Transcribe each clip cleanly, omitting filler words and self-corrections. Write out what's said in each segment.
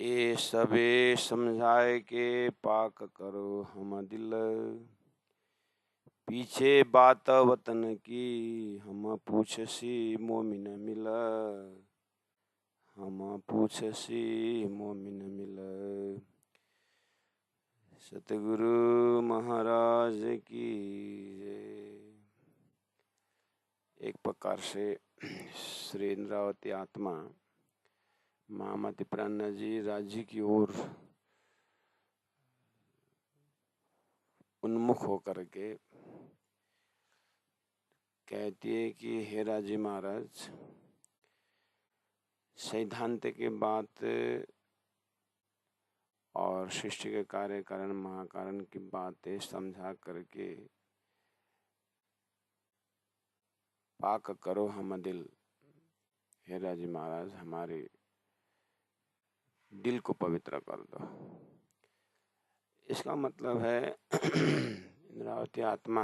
ए सबे समझाए के पाक करो हम दिल, पीछे बात वतन की हम पूछसी मोमिन मिल, हम पूछसी मोमिन मिल। सतगुरु महाराज की जय। एक प्रकार से श्री इंद्रावती आत्मा महामती प्राणा जी राज्य की ओर उन्मुख होकर के कहती है कि हे राजी महाराज, सैद्धांतिक की बात और सृष्टि के कार्य कारण महाकारण की बातें समझा करके पाक करो हम दिल। हे राजी महाराज, हमारे दिल को पवित्र कर दो। इसका मतलब है इंद्रावती आत्मा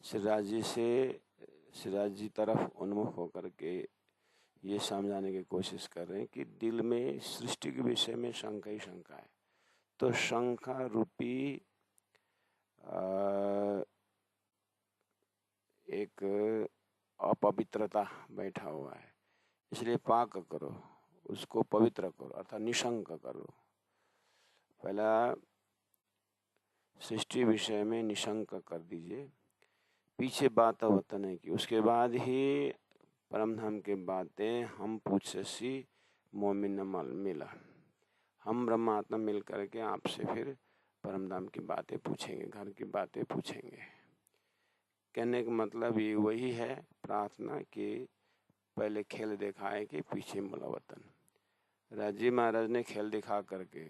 श्रीराज जी तरफ उन्मुख होकर के ये समझाने की कोशिश कर रहे हैं कि दिल में सृष्टि के विषय में शंका ही शंका है। तो शंका रूपी एक अपवित्रता बैठा हुआ है, इसलिए पाक करो, उसको पवित्र करो अर्थात निशंक करो। पहला सृष्टि विषय में निशंक कर दीजिए, पीछे बात वतन है कि उसके बाद ही परमधाम के बातें हम पूछसी मोमिन मिला। हम ब्रह्मात्मा मिल करके आपसे फिर परमधाम की बातें पूछेंगे, घर की बातें पूछेंगे। कहने का मतलब ये वही है प्रार्थना कि पहले खेल दिखाए कि पीछे मोला वतन। राजी महाराज ने खेल दिखा करके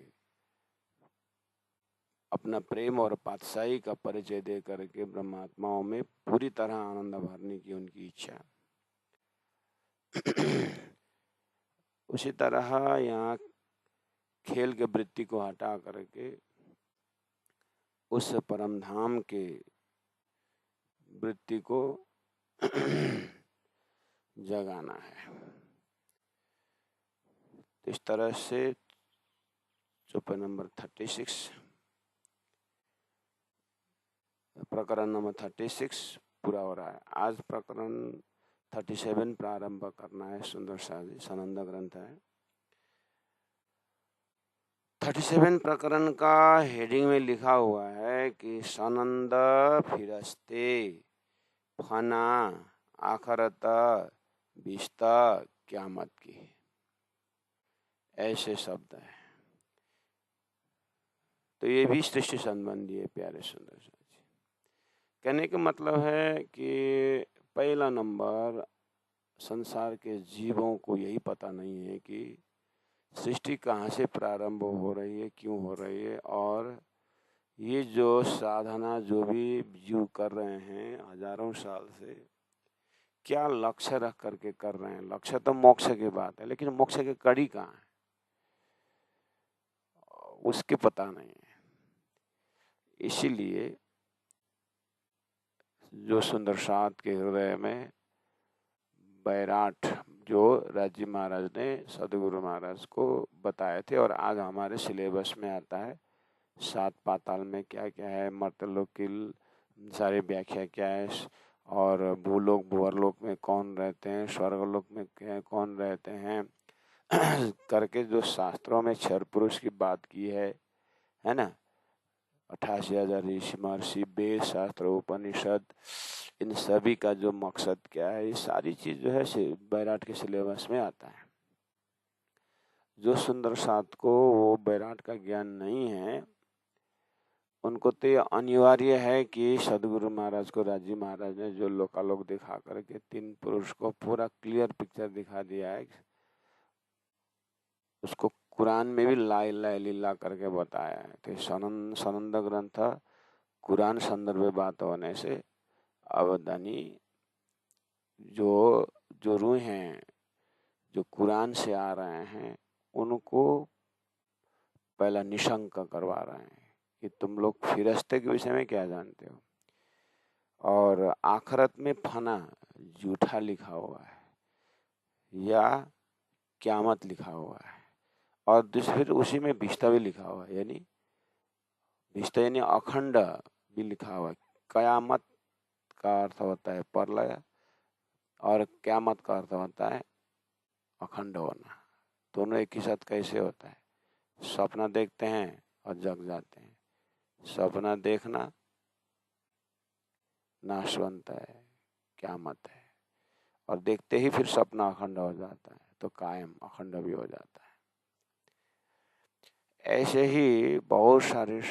अपना प्रेम और पातशाही का परिचय दे करके ब्रह्मात्माओं में पूरी तरह आनंद भरने की उनकी इच्छा। उसी तरह यहाँ खेल के वृत्ति को हटा करके उस परमधाम के वृत्ति को जगाना है। इस तरह से चौपाई नंबर 36 प्रकरण नंबर 36 पूरा हो रहा है। आज प्रकरण 37 प्रारंभ करना है। सुंदर शादी सनंद ग्रंथ है। 37 प्रकरण का हेडिंग में लिखा हुआ है कि सनंद फिरस्ते फना आखरत बिस्ता क्यामत की, ऐसे शब्द है। तो ये भी सृष्टि संबंधी है। प्यारे सुंदर सा कहने का मतलब है कि पहला नंबर संसार के जीवों को यही पता नहीं है कि सृष्टि कहाँ से प्रारंभ हो रही है, क्यों हो रही है, और ये जो साधना जो भी जीव कर रहे हैं हजारों साल से, क्या लक्ष्य रख करके कर रहे हैं। लक्ष्य तो मोक्ष की बात है, लेकिन मोक्ष की कड़ी कहाँ है उसके पता नहीं है। इसीलिए जो सुंदर सात के हृदय में बैराट जो राजी महाराज ने सदगुरु महाराज को बताए थे और आज हमारे सिलेबस में आता है, सात पाताल में क्या क्या है, मर्तलोक की सारी व्याख्या क्या है, और भूलोक भुवरलोक में कौन रहते हैं, स्वर्गलोक में कौन रहते हैं करके जो शास्त्रों में क्षर पुरुष की बात की है ना। 88,000 ऋषि महर्षि वेद शास्त्र उपनिषद, इन सभी का जो मकसद क्या है, ये सारी चीज जो है बैराट के सिलेबस में आता है। जो सुंदर सात को वो बैराट का ज्ञान नहीं है, उनको तो ये अनिवार्य है कि सदगुरु महाराज को राजी महाराज ने जो लोकालोक दिखा करके तीन पुरुष को पूरा क्लियर पिक्चर दिखा दिया है, उसको कुरान में भी लाई लाई लीला करके बताया है। तो सनंद ग्रंथ कुरान संदर्भ बात होने से अवधानी जो रूह हैं जो कुरान से आ रहे हैं उनको पहला निशंक करवा रहे हैं कि तुम लोग फिरस्ते के विषय में क्या जानते हो, और आखरत में फना झूठा लिखा हुआ है या क्यामत लिखा हुआ है, और दूसरे फिर उसी में विष्टा भी लिखा हुआ है, यानी विष्टा यानी अखंड भी लिखा हुआ है। कयामत का अर्थ होता है प्रलय और क्यामत का अर्थ होता है अखंड होना। दोनों एक ही साथ कैसे होता है? सपना देखते हैं और जग जाते हैं। सपना देखना नाशवंत है, क्यामत है, और देखते ही फिर सपना अखंड हो जाता है, तो कायम अखंड भी हो जाता है। ऐसे ही बहुत सारे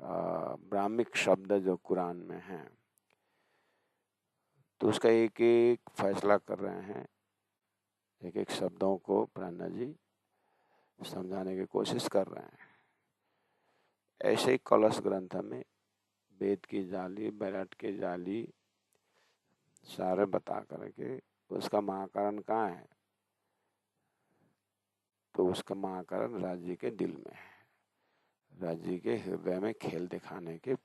ब्राह्मिक शब्द जो कुरान में हैं, तो उसका एक एक फैसला कर रहे हैं, एक एक शब्दों को प्राणा जी समझाने की कोशिश कर रहे हैं। ऐसे ही कलश ग्रंथ में वेद की जाली, बैराट की जाली सारे बता करके उसका महाकारण कहाँ है? तो उसका महाकारण राज्य के दिल में है, राज्य के हृदय में खेल दिखाने के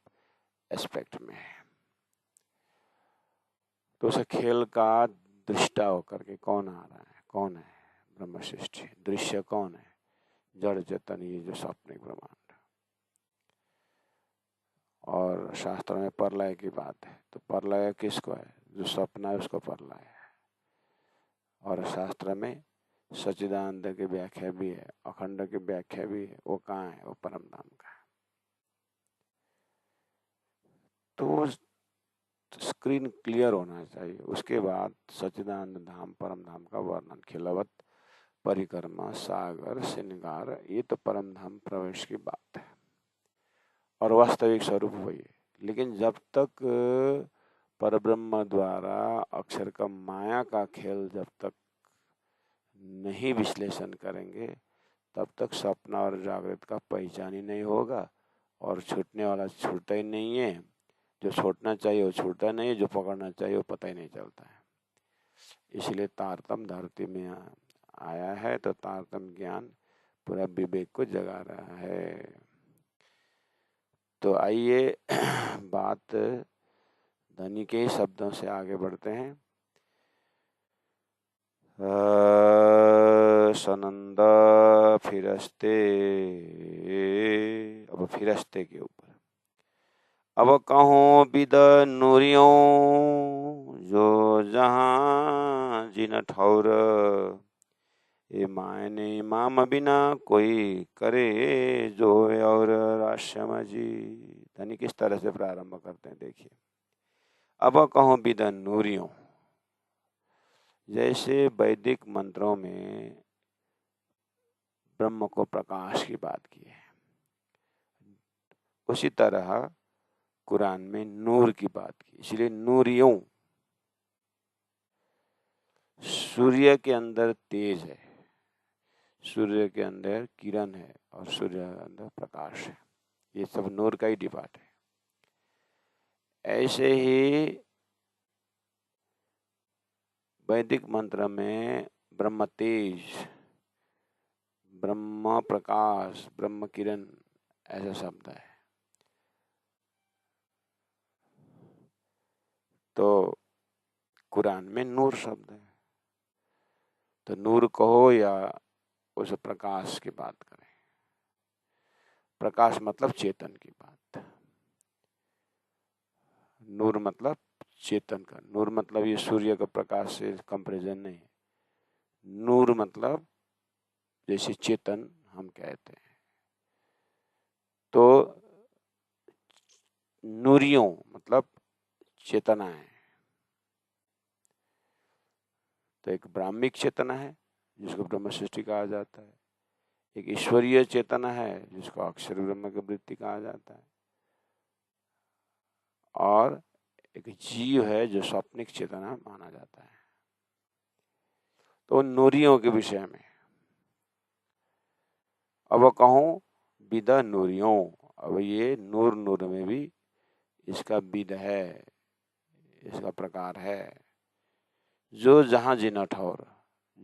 एस्पेक्ट में है। तो उस खेल का दृष्टा होकर के कौन आ रहा है? कौन है? ब्रह्म सृष्टि। दृश्य कौन है? जड़ चेतन, ये जो स्वप्निक ब्रह्मांड। और शास्त्र में प्रलय की बात है, तो प्रलय किसको है? जो सपना है उसको प्रलय है। और शास्त्र में सच्चिदानंद की व्याख्या भी है, अखंड की व्याख्या भी है। वो कहाँ है? वो परम धाम का है। तो स्क्रीन क्लियर होना चाहिए। उसके बाद सच्चिदानंद धाम, परम धाम का वर्णन, खिलवत, परिक्रमा, सागर, श्रृंगार, ये तो परम धाम प्रवेश की बात है और वास्तविक स्वरूप वही है। लेकिन जब तक परब्रह्म द्वारा अक्षर का माया का खेल जब तक नहीं विश्लेषण करेंगे, तब तक सपना और जागृत का पहचान ही नहीं होगा और छूटने वाला छूटता ही नहीं है। जो छूटना चाहिए वो छूटता नहीं है, जो पकड़ना चाहिए वो पता ही नहीं चलता है। इसलिए तारतम्य धरती में आया है, तो तारतम्य ज्ञान पूरा विवेक को जगा रहा है। तो आइए बात धनी के ही शब्दों से आगे बढ़ते हैं। सनंद फिरस्ते, अब फिरस्ते के ऊपर, अब कहूँ विद नूरियों जो जहाँ जिन ठौर, ये मायने इमाम बिना कोई करे जो और राश्यम जी। धनी किस तरह से प्रारंभ करते हैं देखिए। अब कहूँ विद नूरियों, जैसे वैदिक मंत्रों में ब्रह्म को प्रकाश की बात की है, उसी तरह कुरान में नूर की बात की। इसलिए नूरियों, सूर्य के अंदर तेज है, सूर्य के अंदर किरण है और सूर्य के अंदर प्रकाश है। ये सब नूर का ही डिपार्ट है। ऐसे ही वैदिक मंत्र में ब्रह्म तेज, ब्रह्म प्रकाश, ब्रह्म किरण ऐसा शब्द है। तो कुरान में नूर शब्द है। तो नूर कहो या उस प्रकाश की बात करें, प्रकाश मतलब चेतन की बात, नूर मतलब चेतन का। नूर मतलब ये सूर्य का प्रकाश से कंपैरिजन नहीं है। नूर मतलब जैसे चेतन हम कहते हैं। तो नूरियों मतलब चेतना है। तो एक ब्राह्मिक चेतना है जिसको ब्रह्म सृष्टि कहा जाता है, एक ईश्वरीय चेतना है जिसको अक्षर ब्रह्म की वृत्ति कहा जाता है, और एक जीव है जो स्वप्निक चेतना माना जाता है। तो नूरियों के विषय में अब कहूँ विद नूरियों, अब ये नूर नूर में भी इसका विद है, इसका प्रकार है। जो जहाँ जिन ठौर,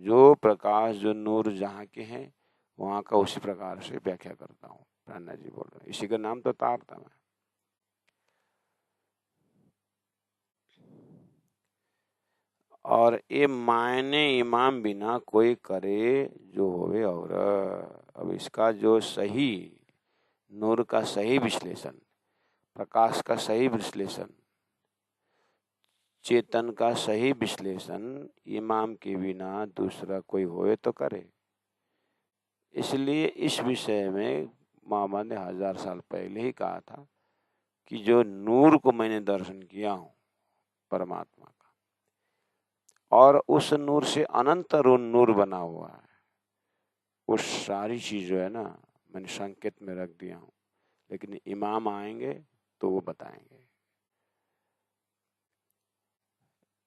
जो प्रकाश जो नूर जहाँ के हैं वहाँ का उसी प्रकार से व्याख्या करता हूँ। प्राणा जी बोल रहे हैं, इसी का नाम तो तारतम्य है। और ये मायने इमाम बिना कोई करे जो होवे। और अब इसका जो सही नूर का सही विश्लेषण, प्रकाश का सही विश्लेषण, चेतन का सही विश्लेषण इमाम के बिना दूसरा कोई होए तो करे। इसलिए इस विषय में मोहम्मद ने 1000 साल पहले ही कहा था कि जो नूर को मैंने दर्शन किया हूं परमात्मा का, और उस नूर से अनंत नूर बना हुआ है, वो सारी चीज जो है ना मैंने संकेत में रख दिया हूं, लेकिन इमाम आएंगे तो वो बताएंगे।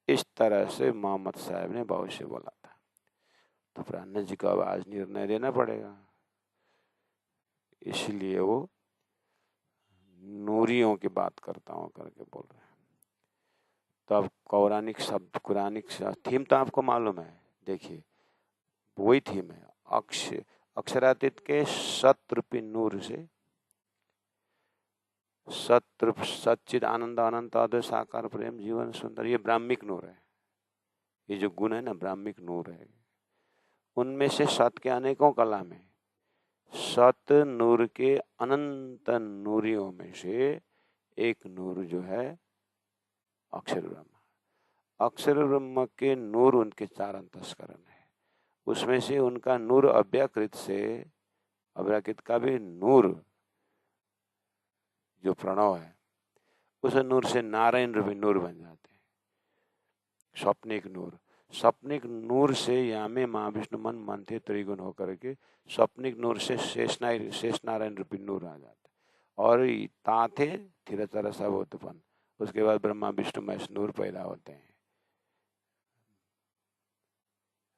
इस तरह से मोहम्मद साहब ने बाबू से बोला था। तो फिर अन्ना जी को अब आज निर्णय देना पड़ेगा, इसलिए वो नूरियों की बात करता हूँ करके बोल रहे हैं। तो अब पौराणिक शब्द, कुरानिक थीम तो आपको मालूम है। देखिए वही थीम है, अक्षरातीत के सतरूपी नूर से, सतरूप सच्चिद आनंद अनंत अद्वैत साकार प्रेम जीवन सुंदर, ये ब्राह्मिक नूर है। ये जो गुण है ना ब्राह्मिक नूर है। उनमें से सत के अनेकों कलाम है। सत नूर के अनंत नूरियों में से एक नूर जो है अक्षर ब्रह्म। अक्षर ब्रह्म के नूर उनके 4 अंतस्करण है। उसमें से उनका नूर अव्याकृत से, अव्याकृत का भी नूर जो प्रणव है, उस नूर से नारायण रूपी नूर बन जाते हैं। स्वप्निक नूर, स्वप्निक नूर से यामे महाविष्णु मन मंथे त्रिगुण होकर के स्वप्निक नूर से शेष नारायण रूपी नूर आ जाते, और ताथे थिरचर सब उत्पन्न, उसके बाद ब्रह्मा विष्णु महेश नूर पैदा होते हैं।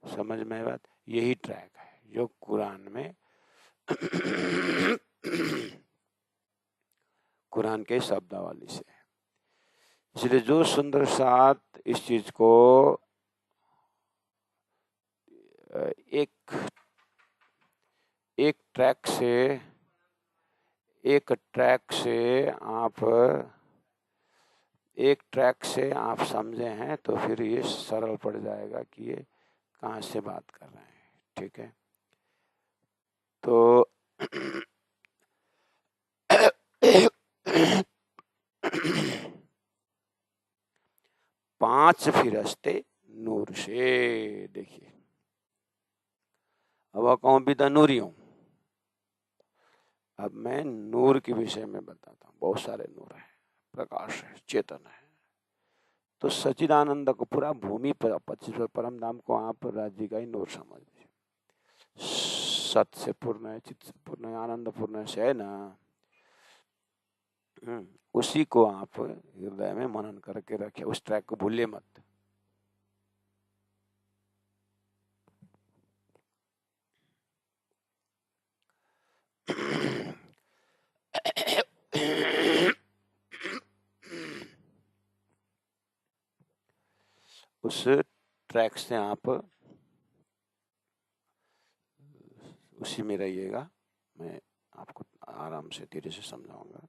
समझ में बात? यही ट्रैक है जो कुरान में कुरान के शब्दावली से। इसलिए जो सुंदर साथ इस चीज को एक ट्रैक से आप समझे हैं तो फिर ये सरल पड़ जाएगा कि ये कहाँ से बात कर रहे हैं। ठीक है, तो पांच फिरस्ते नूर से। देखिए अब कहूं भी तो नूरी हूं। अब मैं नूर के विषय में बताता हूँ। बहुत सारे नूर है, प्रकाश है, चेतन है। तो सच्चिदानंद को पूरा भूमि पर 25 परम धाम को आप राज्य का ही नूर समझ लीजिए। सत से पूर्ण है, चित्त से पूर्ण है, आनंद पूर्ण से है ना। उसी को आप हृदय में मनन करके रखे, उस ट्रैक को भूलिए मत। उस ट्रैक से आप उसी में रहिएगा। मैं आपको आराम से धीरे से समझाऊंगा।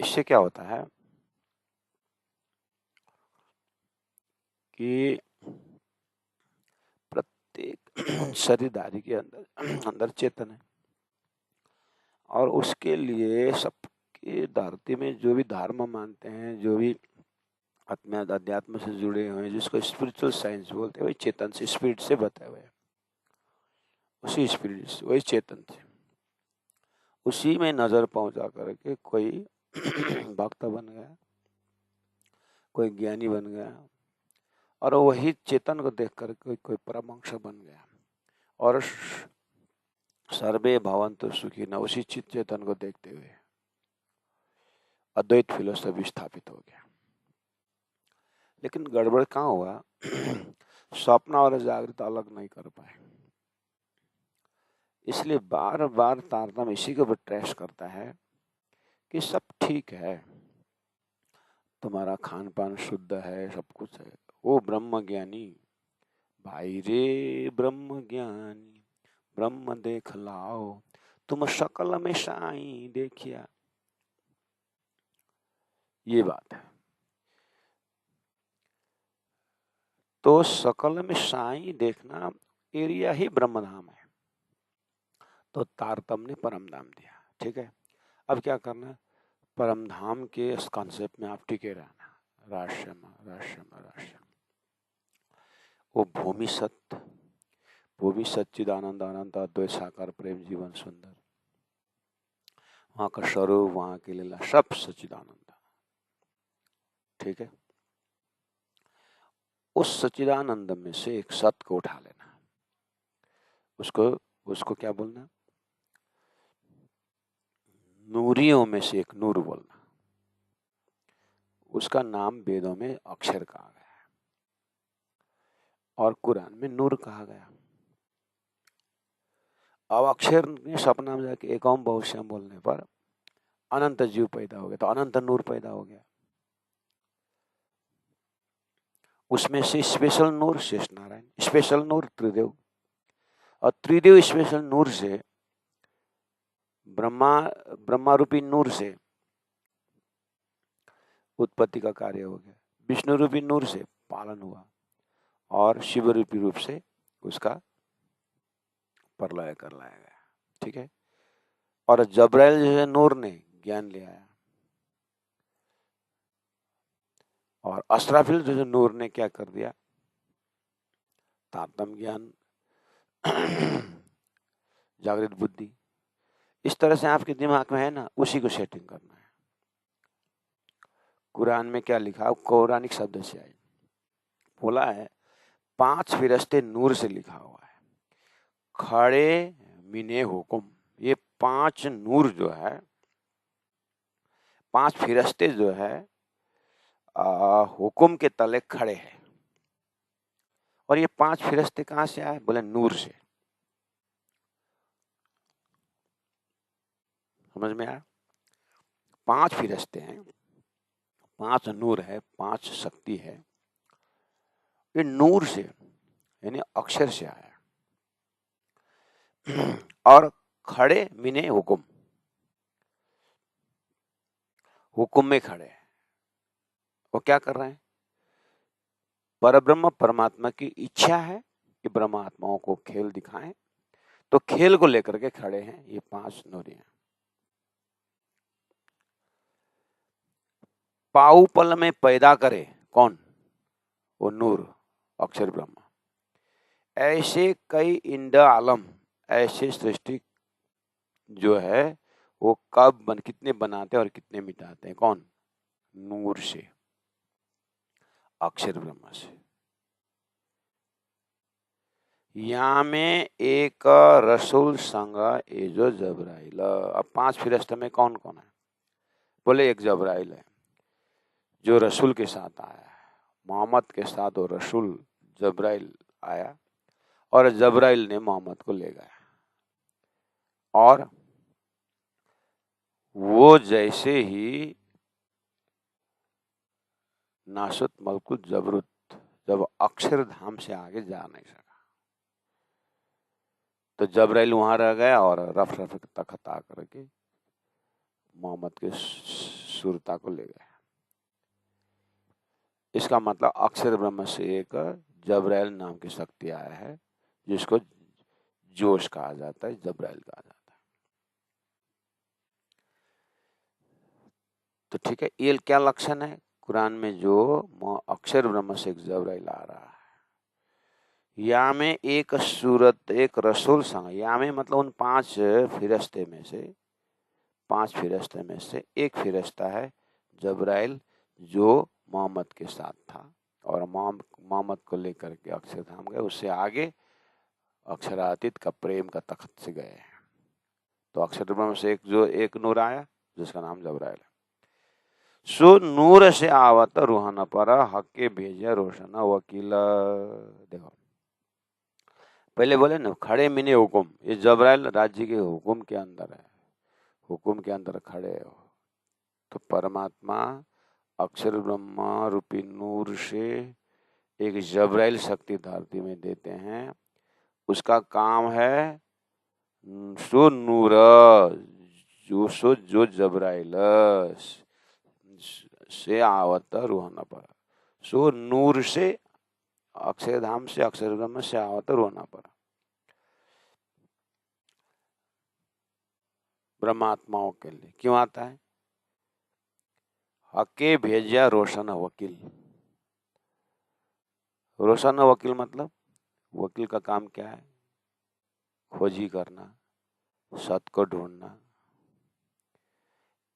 इससे क्या होता है कि प्रत्येक शरीरधारी के अंदर चेतन है, और उसके लिए सबके धरती में जो भी धर्म मानते हैं, जो भी अध्यात्म से जुड़े हुए हैं, जिसको स्पिरिचुअल साइंस बोलते हैं, वही चेतन से, स्पिरिट से बताए हुए हैं। उसी स्पिरिट से, वही चेतन से, उसी में नजर पहुंचा करके कोई भक्त बन गया, कोई ज्ञानी बन गया, और वही चेतन को देख कर कोई परमहंस बन गया, और सर्वे भवन्तु सुखिनः, उसी चित चेतन को देखते हुए अद्वैत फिलोसफी स्थापित हो गया। लेकिन गड़बड़ कहाँ हुआ? स्वप्न और जागृत अलग नहीं कर पाए। इसलिए बार बार तारतम्य इसी के ऊपर ट्रेस करता है कि सब ठीक है, तुम्हारा खान पान शुद्ध है, सब कुछ है। वो ब्रह्म ज्ञानी, भाई रे ब्रह्म ज्ञानी, ब्रह्म देख लाओ, तुम शकल में साईं देखिया। ये बात है। तो सकल में साईं देखना एरिया ही ब्रह्मधाम है। तो तारतम्य ने परम धाम दिया। ठीक है, अब क्या करना है? परम धाम के इस कॉन्सेप्ट में आप टिके रहना। राष्ट्रम राष्ट्रम राष्ट्रम, वो भूमि सत्य, भूमि सच्चिदानंद अनंत अद्वैत साकार प्रेम जीवन सुंदर, वहां का स्वरूप, वहां की लीला सब सच्चिदानंद। ठीक है, उस सच्चिदानंद में से एक सत्य को उठा लेना। उसको उसको क्या बोलना? नूरियों में से एक नूर बोलना। उसका नाम वेदों में अक्षर कहा गया है और कुरान में नूर कहा गया। अब अक्षर ने सपना में जाके एक ओम बहुश्याम बोलने पर अनंत जीव पैदा हो गया, तो अनंत नूर पैदा हो गया। उसमें से स्पेशल नूर शेष नारायण, स्पेशल नूर त्रिदेव, और त्रिदेव स्पेशल नूर से ब्रह्मा रूपी नूर से उत्पत्ति का कार्य हो गया, विष्णु रूपी नूर से पालन हुआ, और शिव रूपी रूप से उसका प्रलय कर लाया गया। ठीक है, और जब्राइल जैसे नूर ने ज्ञान ले आया, और अस्राफिल जैसे नूर ने क्या कर दिया? तारतम्य ज्ञान, जागृत बुद्धि। इस तरह से आपके दिमाग में है ना, उसी को सेटिंग करना है। कुरान में क्या लिखा? पौराणिक शब्द से आई, बोला है 5 फिरस्ते नूर से लिखा हुआ है। खड़े मिने हुकुम, ये 5 नूर जो है, 5 फिरस्ते जो है हुकुम के तले खड़े हैं। और ये 5 फिरस्ते कहां से आए? बोले नूर से। समझ में आया? 5 फिरस्ते हैं, 5 नूर है, 5 शक्ति है। ये नूर से यानी अक्षर से आया। और खड़े मिने हुकुम, हुकुम में खड़े हैं। वो क्या कर रहे हैं? परब्रह्म परमात्मा की इच्छा है कि ब्रह्मात्माओं को खेल दिखाएं, तो खेल को लेकर के खड़े हैं ये 5 नूरियां। पाऊपल में पैदा करे कौन? वो नूर, अक्षर ब्रह्म। ऐसे कई इंड आलम, ऐसे सृष्टि जो है वो कब कितने बनाते हैं और कितने मिटाते हैं? कौन? नूर से, अक्षर ब्रह्म से। यहाँ में एक रसूल संग एजो जबराइल। अब 5 फिरस्ते में कौन कौन है? बोले एक जबराइल है जो रसूल के साथ आया है, मोहम्मद के साथ वो रसूल जबराइल आया, और जबराइल ने मोहम्मद को ले गया। और वो जैसे ही नासुत मलकुत जबरुत, जब अक्षरधाम से आगे जा नहीं सका, तो जबराइल वहां रह गया और रफ रफ तखत आकर के मोहम्मद के सुरता को ले गया। इसका मतलब अक्षर ब्रह्म से एक जबराइल नाम की शक्ति आया है, जिसको जोश कहा जाता है, जबराइल कहा जाता है। तो ठीक है, ये क्या लक्षण है? कुरान में जो अक्षर ब्रह्म से एक जबराइल आ रहा है, या में एक सूरत एक रसूल संग, या में मतलब उन 5 फिरस्ते में से, 5 फिरस्ते में से एक फिरस्ता है जबराइल, जो मोहम्मद के साथ था और मोहम्मद को लेकर के अक्षरधाम गए। उससे आगे अक्षरातीत का प्रेम का तख्त से गए हैं। तो अक्षर ब्रह्म से एक नूर आया जिसका नाम जबराइल है। सो नूर से आवत रूहाना पर हक के भेजा रोशना वकील। देखो पहले बोले ना, खड़े मिने हुकुम, ये जबराइल राज्य के हुकुम के अंदर है, हुकुम के अंदर खड़े हो। तो परमात्मा अक्षर ब्रह्मा रूपी नूर से एक जबराइल शक्ति धरती में देते हैं। उसका काम है सो नूर जो जबराइल से आवत रोहना पर, सो नूर से अक्षरधाम से अक्षर ब्रह्म से आवत रोहना पर। ब्रह्मात्माओं के लिए क्यों आता है? हके भेजिया रोशन वकील। रोशन वकील मतलब वकील का काम क्या है? खोजी करना, सत्य को ढूंढना।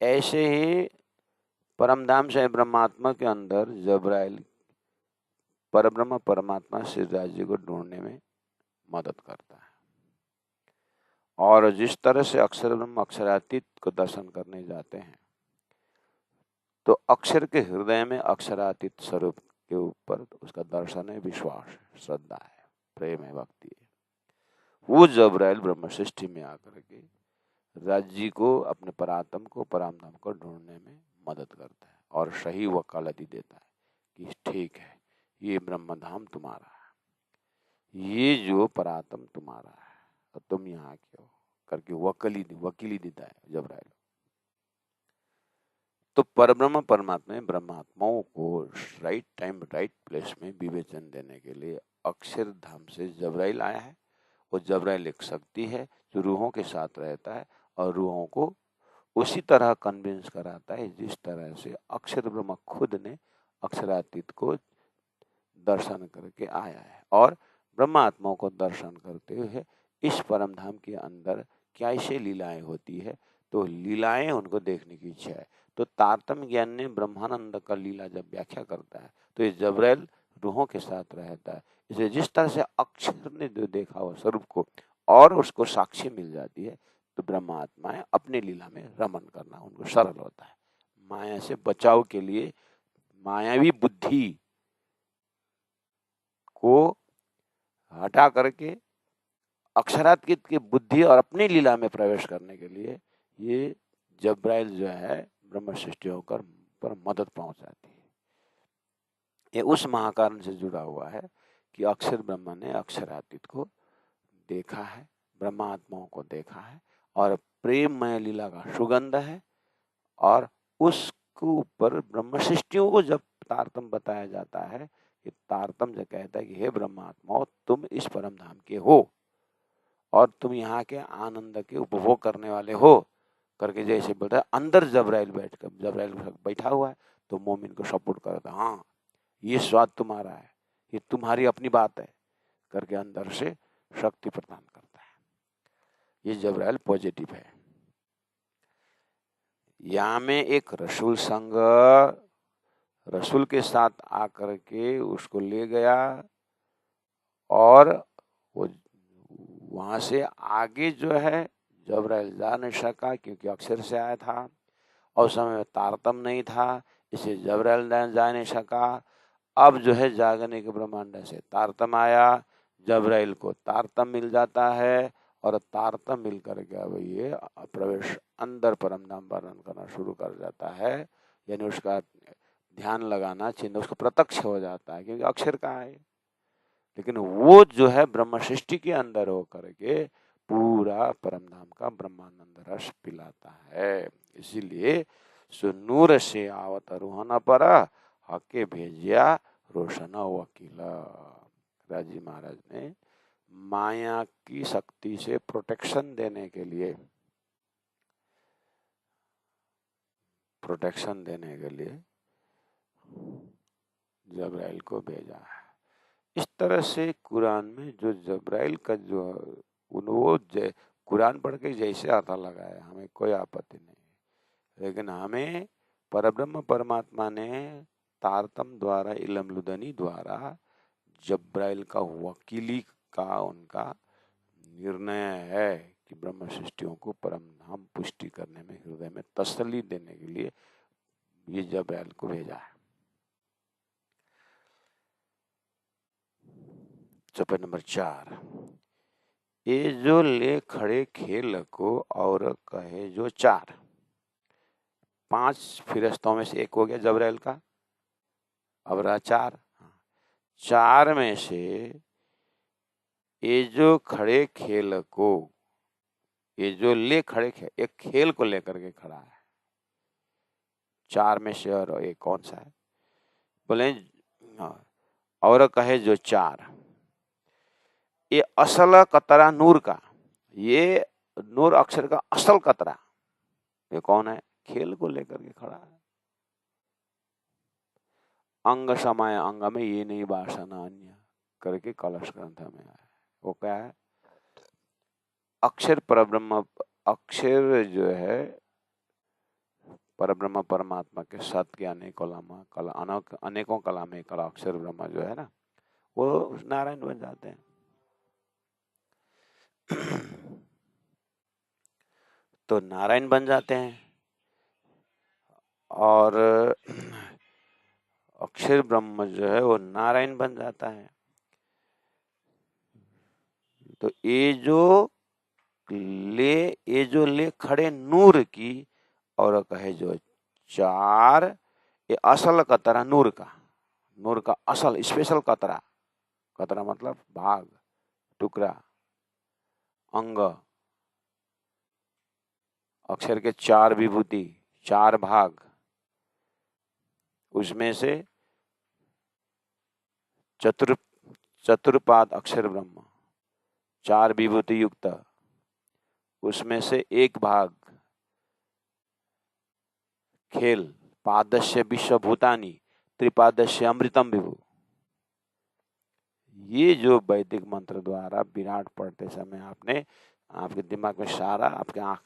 ऐसे ही परमधाम से ब्रह्मात्मा के अंदर जबराइल परब्रह्म परमात्मा श्री राज्य को ढूंढने में मदद करता है। और जिस तरह से अक्षर ब्रह्म अक्षरातीत को दर्शन करने जाते हैं, तो अक्षर के हृदय में अक्षरातीत स्वरूप के ऊपर उसका दर्शन है, विश्वास है, श्रद्धा है, प्रेम है, भक्ति है। वो जबराइल ब्रह्म सृष्टि में आकर के राज्य को, अपने परात्म को, परमधाम को ढूंढने में मदद करता है और सही वकालती देता है कि ठीक है, ये ब्रह्मधाम तुम्हारा है, ये जो परात्म तुम्हारा है और तुम यहाँ के हो करके वकीली देता है जबराइल। तो परब्रह्म परमात्मा में ब्रह्मात्माओं को राइट टाइम राइट प्लेस में विवेचन देने के लिए अक्षर धाम से जबराइल आया है। और जबराइल एक शक्ति है जो रूहों के साथ रहता है और रूहों को उसी तरह कन्विंस कराता है जिस तरह से अक्षर ब्रह्म खुद ने अक्षरातीत को दर्शन करके आया है। और ब्रह्मात्माओं को दर्शन करते हुए इस परमधाम के अंदर क्या ऐसे लीलाएं होती है, तो लीलाएं उनको देखने की इच्छा है। तो तारतम्य ज्ञान ने ब्रह्मानंद का लीला जब व्याख्या करता है तो ये जबराइल रूहों के साथ रहता है। इसलिए जिस तरह से अक्षर ने जो देखा हुआ स्वरूप को और उसको साक्षी मिल जाती है, तो ब्रह्मात्माएं अपने लीला में रमन करना उनको सरल होता है। माया से बचाव के लिए मायावी बुद्धि को हटा करके अक्षरातीत की बुद्धि और अपनी लीला में प्रवेश करने के लिए ये जबराइल जो है ब्रह्म सृष्टि होकर पर मदद पहुंचाती है। ये उस महाकारण से जुड़ा हुआ है कि अक्षर ब्रह्म ने अक्षरातीत को देखा है, ब्रह्मात्माओं को देखा है और प्रेममय लीला का सुगंध है। और उसके ऊपर ब्रह्म सृष्टियों को जब तारतम्य बताया जाता है कि तारतम्य जो कहता है कि हे ब्रह्मात्माओं, तुम इस परम धाम के हो और तुम यहाँ के आनंद के उपभोग करने वाले हो करके जैसे बोलता है, अंदर जबराइल बैठा हुआ है तो मोमिन को सपोर्ट करता है, हाँ ये स्वाद तुम्हारा है, ये तुम्हारी अपनी बात है करके अंदर से शक्ति प्रदान करता है। ये जबराइल पॉजिटिव है। यहाँ में एक रसूल संघ रसूल के साथ आकर के उसको ले गया और वो वहां से आगे जो है जबराइल जा नहीं सका क्योंकि अक्षर से आया था और उस समय में तारतम्य नहीं था, इसलिए जबराइल जा नहीं सका। अब जो है जागने के ब्रह्मांड से तारतम्य आया, जबराइल को तारतम्य मिल जाता है और तारतम्य मिल करके अब ये प्रवेश अंदर परमधाम वर्णन करना शुरू कर जाता है। यानी उसका ध्यान लगाना, चिन्ह उसको प्रत्यक्ष हो जाता है क्योंकि अक्षर का है। लेकिन वो जो है ब्रह्म सृष्टि के अंदर हो करके पूरा परमधाम का ब्रह्मानंद रस पिलाता है। इसीलिए सुनूर से आवत रोहना पर हके भेजिया रोशन वकील। राजी महाराज ने माया की शक्ति से प्रोटेक्शन देने के लिए जबराइल को भेजा है। इस तरह से कुरान में जो जबराइल का जो वो कुरान पढ़ के जैसे आता लगा है हमें कोई आपत्ति नहीं, लेकिन हमें परब्रह्म परमात्मा ने तारतम द्वारा इलमलुदनी द्वारा जबराइल का वकीली का उनका निर्णय है कि ब्रह्म सृष्टियों को परमधाम पुष्टि करने में, हृदय में तसल्ली देने के लिए ये जबराइल को भेजा है। चौपाई नंबर 4, ये जो ले खड़े खेल को और कहे जो चार। 5 फिरस्तों में से एक हो गया जबराइल का, अब रहा 4। 4 में से ये जो खड़े खेल को, ये जो ले खड़े खेल, एक खेल को लेकर के खड़ा है, 4 में से और एक कौन सा है? बोले और कहे जो 4, ये असल कतरा नूर का, ये नूर अक्षर का असल कतरा, ये कौन है? खेल को लेकर के खड़ा है। अंग समय अंग में ये नहीं वासना अन्य करके कलश ग्रंथ में आया। वो क्या है? अक्षर परब्रह्म, अक्षर जो है परब्रह्म परमात्मा के सत के अनेकों कला में कला अक्षर ब्रह्म जो है ना, वो नारायण बन जाते हैं। तो नारायण बन जाते हैं और अक्षर ब्रह्म जो है वो नारायण बन जाता है। तो ये जो ले खड़े नूर की और कहे जो 4, ये असल कतरा नूर का असल स्पेशल कतरा, कतरा मतलब भाग, टुकड़ा, अंग, अक्षर के 4 विभूति, 4 भाग, उसमें से चतुर्पाद अक्षर ब्रह्म, 4 विभूति युक्त, उसमें से एक भाग खेल, पादस्य विश्वभूतानि त्रिपादस्य अमृतम विभु। ये जो वैदिक मंत्र द्वारा विराट पढ़ते समय आपने, आपके दिमाग में सारा, आपके आंख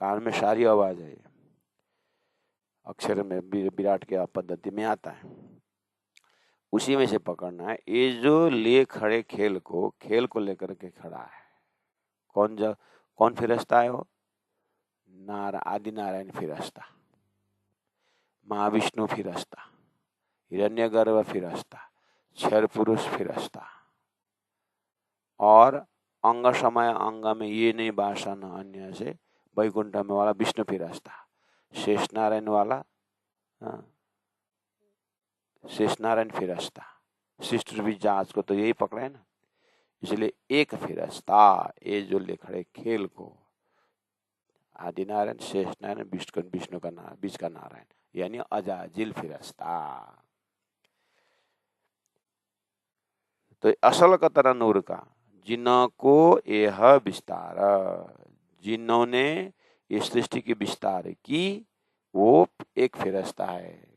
कान में सारी आवाज है, अक्षर में विराट के पद्धति में आता है, उसी में से पकड़ना है। ये जो ले खड़े खेल को लेकर के खड़ा है, कौन फिरस्ता है वो? आदि नारायण फिरस्ता, महाविष्णु फिरस्ता, हिरण्यगर्भ फिरस्ता, क्षर पुरुष फिरस्ता, और अंग समय अंग में ये नहीं वासना अन्य से वैकुंठ में वाला विष्णु फिरस्ता, शेष नारायण वाला शेष नारायण फिरस्ता। शिष्ट भी जांच को तो यही पकड़े ना, इसलिए एक फिरस्ता, ये जो ले खड़े खेल को, आदि नारायण, शेष नारायण, विष्णु का नारायण, बीच का नारायण, यानी अजाजिल फिरस्ता। तो असल कतरा नूर का, जिनको यह विस्तार, जिन्होंने ये सृष्टि की विस्तार की, वो एक फिरस्ता है,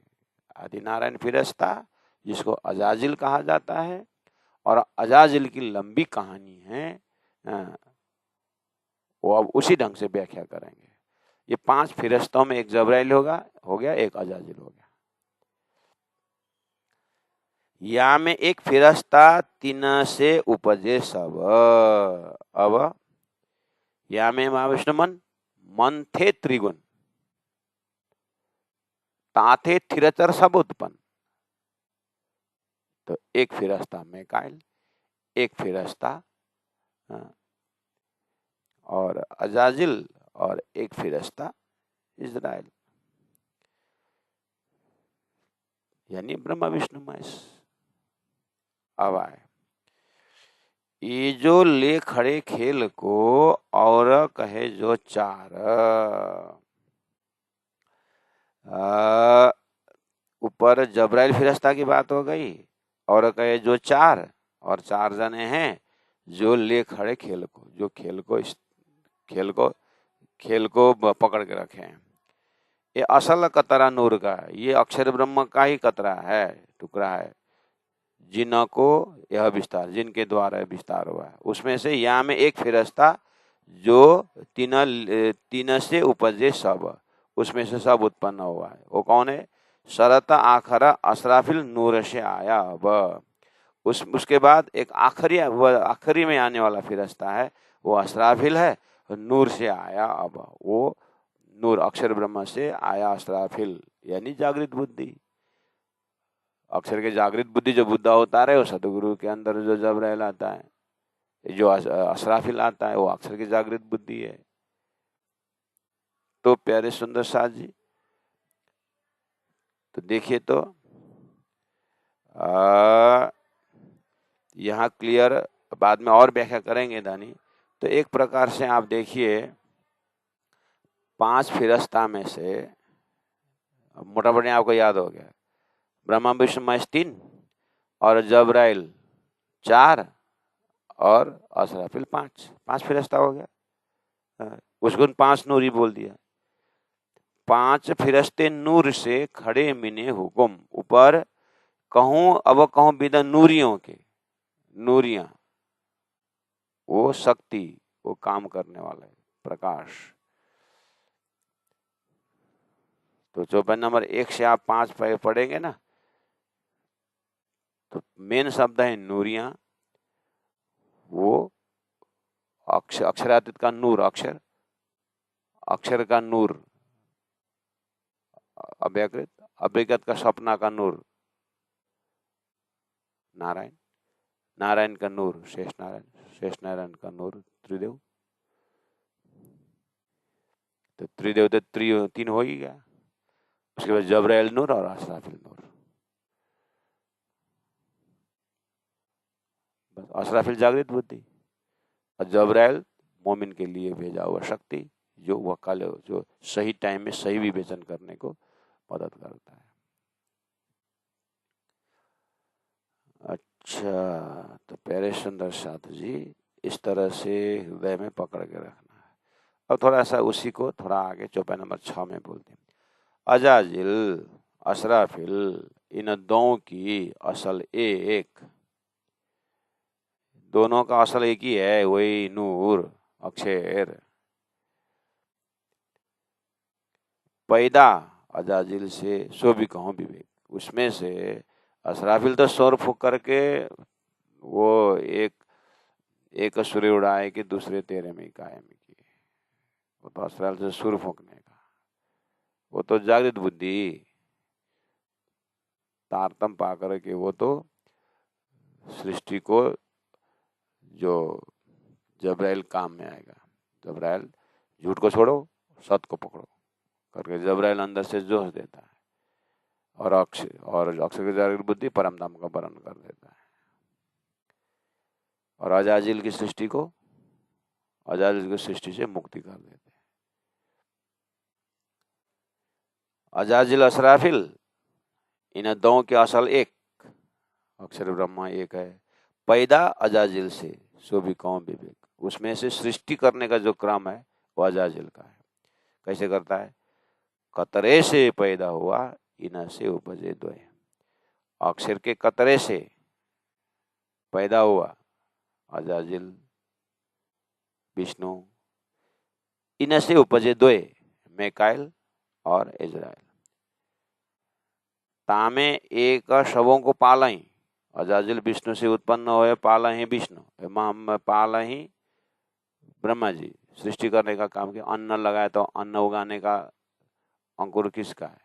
आदि नारायण फिरस्ता, जिसको अजाजिल कहा जाता है। और अजाजिल की लंबी कहानी है, वो अब उसी ढंग से व्याख्या करेंगे। ये 5 फिरस्तों में एक जबराइल हो गया, एक अजाजिल हो गया। या में एक फिरस्ता 3 से उपजे सब। अब या में महाविष्णु मन थे त्रिगुण, ताथे थिरचर सब उत्पन्न। तो एक फिरस्ता मेकाइल, एक फिरस्ता और अजाजिल, और एक फिरस्ता इज़राइल, यानी ब्रह्मा विष्णु महेश। अब आए ये जो ले खड़े खेल को और कहे जो 4, ऊपर जबराइल फिरस्ता की बात हो गई, और कहे जो 4, और 4 जने हैं जो ले खड़े खेल को, जो खेल को पकड़ के रखे हैं। ये असल कतरा नूर का, ये अक्षर ब्रह्म का ही कतरा है, टुकड़ा है, जिनको यह विस्तार, जिनके द्वारा विस्तार हुआ है। उसमें से यहाँ में एक फिरस्ता जो 3 से उपजे सब, उसमें से सब उत्पन्न हुआ है, वो कौन है? शरता आखरा असराफिल नूर से आया। अब उसके बाद एक आखिरी में आने वाला फिरस्ता है, वो असराफिल है, नूर से आया। अब वो नूर अक्षर ब्रह्म से आया असराफिल, यानी जागृत बुद्धि। अक्षर के जागृत बुद्धि जो बुद्ध अवतार है, वो सतगुरु के अंदर जो जबराइल आता है, जो असराफिल आता है, वो अक्षर की जागृत बुद्धि है। तो प्यारे सुंदर साथ जी, देखिए तो यहाँ क्लियर, बाद में और व्याख्या करेंगे दानी। तो एक प्रकार से आप देखिए 5 फिरस्ता में से मोटा मोटी आपको याद हो गया, ब्रह्मा विष्णु महेश 3 और जबराइल 4 और असराफिल 5 फिरस्ता हो गया। उसको 5 नूरी बोल दिया। 5 फिरस्ते नूर से खड़े मिने हुकुम, ऊपर कहूं अब कहूं बिना नूरियों के, नूरियां वो शक्ति, वो काम करने वाले प्रकाश। तो चौपाई नंबर 1 से आप 5 पढ़ेंगे ना, तो मेन शब्द है नूरियां, वो अक्षरातीत का नूर, अक्षर का नूर, अव्यकृत अभिगत का सपना का नूर नारायण, नारायण का नूर शेष नारायण का नूर त्रिदेव। तो त्रिदेव तो 3 हो ही गया। उसके बाद जबराइल नूर और असराफिल नूर। बस असराफिल जागृत बुद्धि और जबराइल मोमिन के लिए भेजा हुआ शक्ति, जो वकाल, जो सही टाइम में सही विवेचन करने को मदद करता है। अच्छा, तो प्यारे सुंदर साधु जी, इस तरह से हृदय में पकड़ के रखना है। अब थोड़ा सा उसी को थोड़ा आगे चौपाई नंबर 6 में बोलते हैं। अजाजिल असराफिल इन दो की असल एक, दोनों का असल एक ही है, वही नूर अक्षर। पैदा अजाजिल से सो भी कहो विवेक, उसमें से असराफिल तो सौर फूक करके वो एक सूर्य उड़ाए कि दूसरे तेरे में कायम किए, वो तो असराफिल से सुर फूकने का, वो तो जागृत बुद्धि तारतम पा करके वो तो सृष्टि को, जो जबराइल काम में आएगा, जबराइल झूठ को छोड़ो सत को पकड़ो करके जबराइल अंदर से जोश देता है, और अक्षर की जागृत बुद्धि परम धाम का वर्ण कर देता है, और अजाजिल की सृष्टि को, अजाजिल की सृष्टि से मुक्ति कर देते हैं। अजाजिल असराफिल इन दो के असल एक, अक्षर ब्रह्मा एक है। पैदा अजाजिल से सो भी कौन विवेक, उसमें से सृष्टि करने का जो क्रम है वो अजाजिल का है। कैसे करता है? कतरे से पैदा हुआ इना से उपजे द्वय, अक्षर के कतरे से पैदा हुआ अजाजिल विष्णु, इन से उपजे द्वय मेकाइल और इजराइल। तामे एक शवों को पाला ही, अजाजिल विष्णु से उत्पन्न हुए, पाला ही विष्णु, पाला ही ब्रह्मा जी सृष्टि करने का काम किया। अन्न लगाए तो अन्न उगाने का अंकुर किसका है?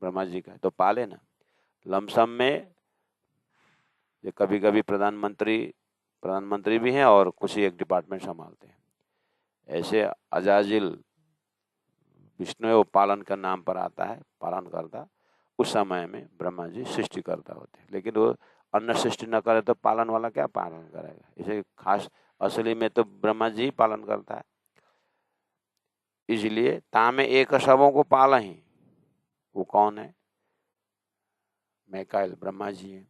ब्रह्मा जी का है, तो पाले ना। लमसम में ये कभी कभी प्रधानमंत्री भी हैं और कुछ ही एक डिपार्टमेंट संभालते हैं। ऐसे अजाजिल विष्णु है, वो पालन का नाम पर आता है, पालन करता। उस समय में ब्रह्मा जी सृष्टि करता होते हैं, लेकिन वो अन्न सृष्टि न करे तो पालन वाला क्या पालन करेगा? इसे खास असली में तो ब्रह्मा जी ही पालन करता है। इसलिए तामे एक शवों को पाला ही, वो कौन है? मेकाइल ब्रह्मा जी है।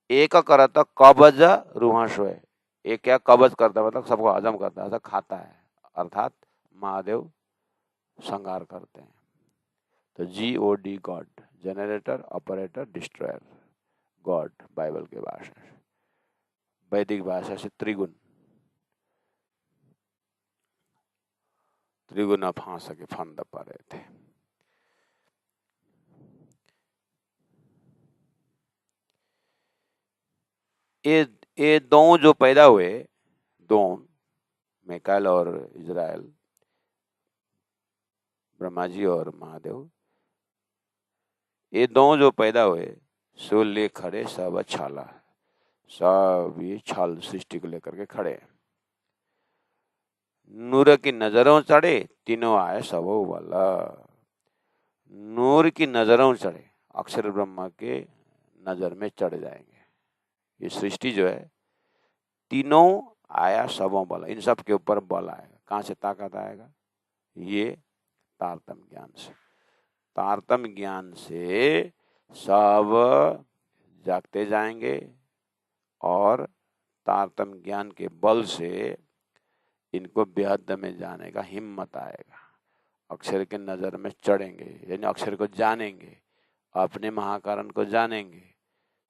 एक करता कब्ज रूहा सोए, एक क्या कब्ज करता मतलब सबको हजम करता है, खाता है, अर्थात महादेव संहार करते हैं। तो GOD God, generator operator destroyer, God Bible के भाषा से, वैदिक भाषा से त्रिगुण, त्रिगुण फांस के फंद पड़े थे। ये दो जो पैदा हुए, दो मेकाइल और इजराइल, ब्रह्मा जी और महादेव, ये दो जो पैदा हुए सो ले खड़े सब छाला, सब ये छाल सृष्टि को लेकर के खड़े। नूर की नजरों चढ़े तीनों आए सबो वाला, नूर की नजरों चढ़े, अक्षर ब्रह्म के नजर में चढ़ जाएंगे। ये सृष्टि जो है तीनों आया सबों बल, इन सब के ऊपर बल आएगा। कहाँ से ताकत आएगा? ये तारतम ज्ञान से। तारतम ज्ञान से सब जागते जाएंगे और तारतम ज्ञान के बल से इनको बेहद में जाने का हिम्मत आएगा। अक्षर के नजर में चढ़ेंगे, यानी अक्षर को जानेंगे, अपने महाकारण को जानेंगे।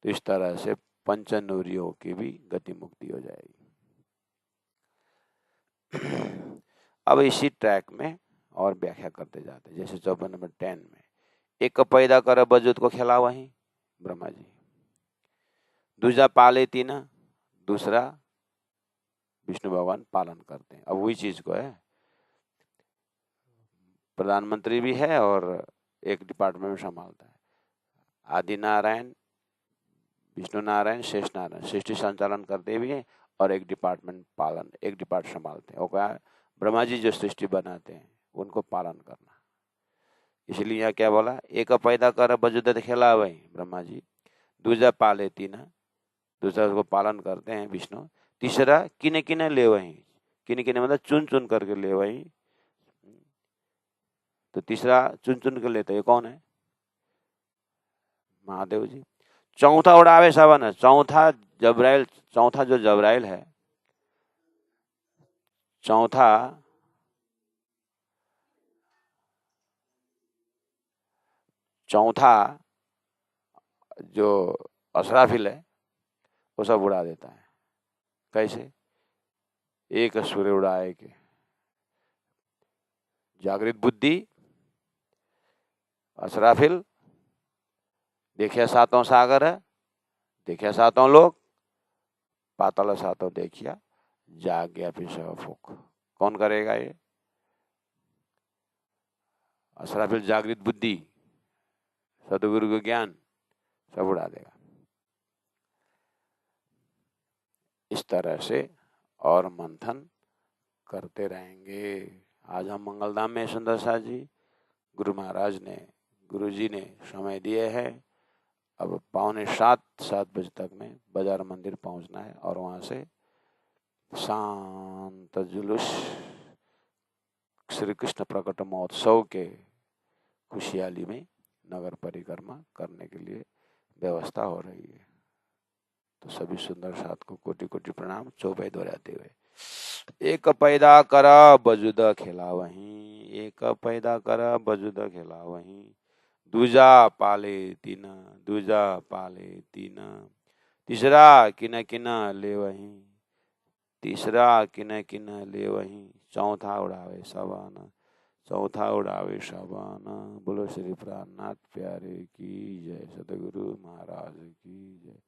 तो इस तरह से पंचनूरियों की भी गति मुक्ति हो जाएगी। अब इसी ट्रैक में और व्याख्या करते जाते, जैसे चौपाई नंबर 10 में, एक पैदा कर वजूद को खेला वही ब्रह्मा जी, दूजा पाले तीन, दूसरा विष्णु भगवान पालन करते हैं। अब वही चीज को है, प्रधानमंत्री भी है और एक डिपार्टमेंट में संभालता है। आदि नारायण, विष्णु नारायण, शेष नारायण सृष्टि संचालन करते भी हैं और एक डिपार्टमेंट पालन, एक डिपार्ट संभालते हैं। वो क्या है? ब्रह्मा जी जो सृष्टि बनाते हैं उनको पालन करना। इसलिए यहाँ क्या बोला? एक पैदा कर वजूद खेला वही ब्रह्मा जी, दूजा पाले तीन, दूसरा उसको पालन करते हैं विष्णु, तीसरा किने किने ले वही, किने किने मतलब चुन चुन करके ले वही। तो तीसरा चुन चुन के लेते, ये कौन है? महादेव जी। चौथा उड़ावे सवन, चौथा जबराइल, चौथा जो जबराइल है, चौथा चौथा जो असराफिल है वो सब उड़ा देता है। कैसे? एक सूर्य उड़ाए के जागृत बुद्धि, असराफिल देखिया सातों सागर है, देखिया सातों लोक, पाताल सातों देखिया, जाग गया फिर सब फूक। कौन करेगा ये? असराफिल जागृत बुद्धि, सदगुरु का ज्ञान सब उड़ा देगा। इस तरह से और मंथन करते रहेंगे। आज हम मंगलधाम में सुंदर सा जी, गुरु महाराज ने, गुरु जी ने समय दिए है। अब 6:45-7 बजे तक में बाजार मंदिर पहुंचना है और वहां से शांत जुलूस श्री कृष्ण प्रकट महोत्सव के खुशहाली में नगर परिक्रमा करने के लिए व्यवस्था हो रही है। तो सभी सुंदर साथ को कोटि कोटि प्रणाम। चौपाई दोहराते हुए, एक पैदा कर वजूद खेला वही, एक पैदा कर वजूद खेला वही, दूजा पाले तीन, दूजा पाले तीन, तीसरा किन किन ले वही, तीसरा किन किन ले वही, चौथा उड़ावे सवाना, चौथा उड़ावे सवाना। बोलो श्री प्राणनाथ प्यारे की जय, सतगुरु महाराज की जय।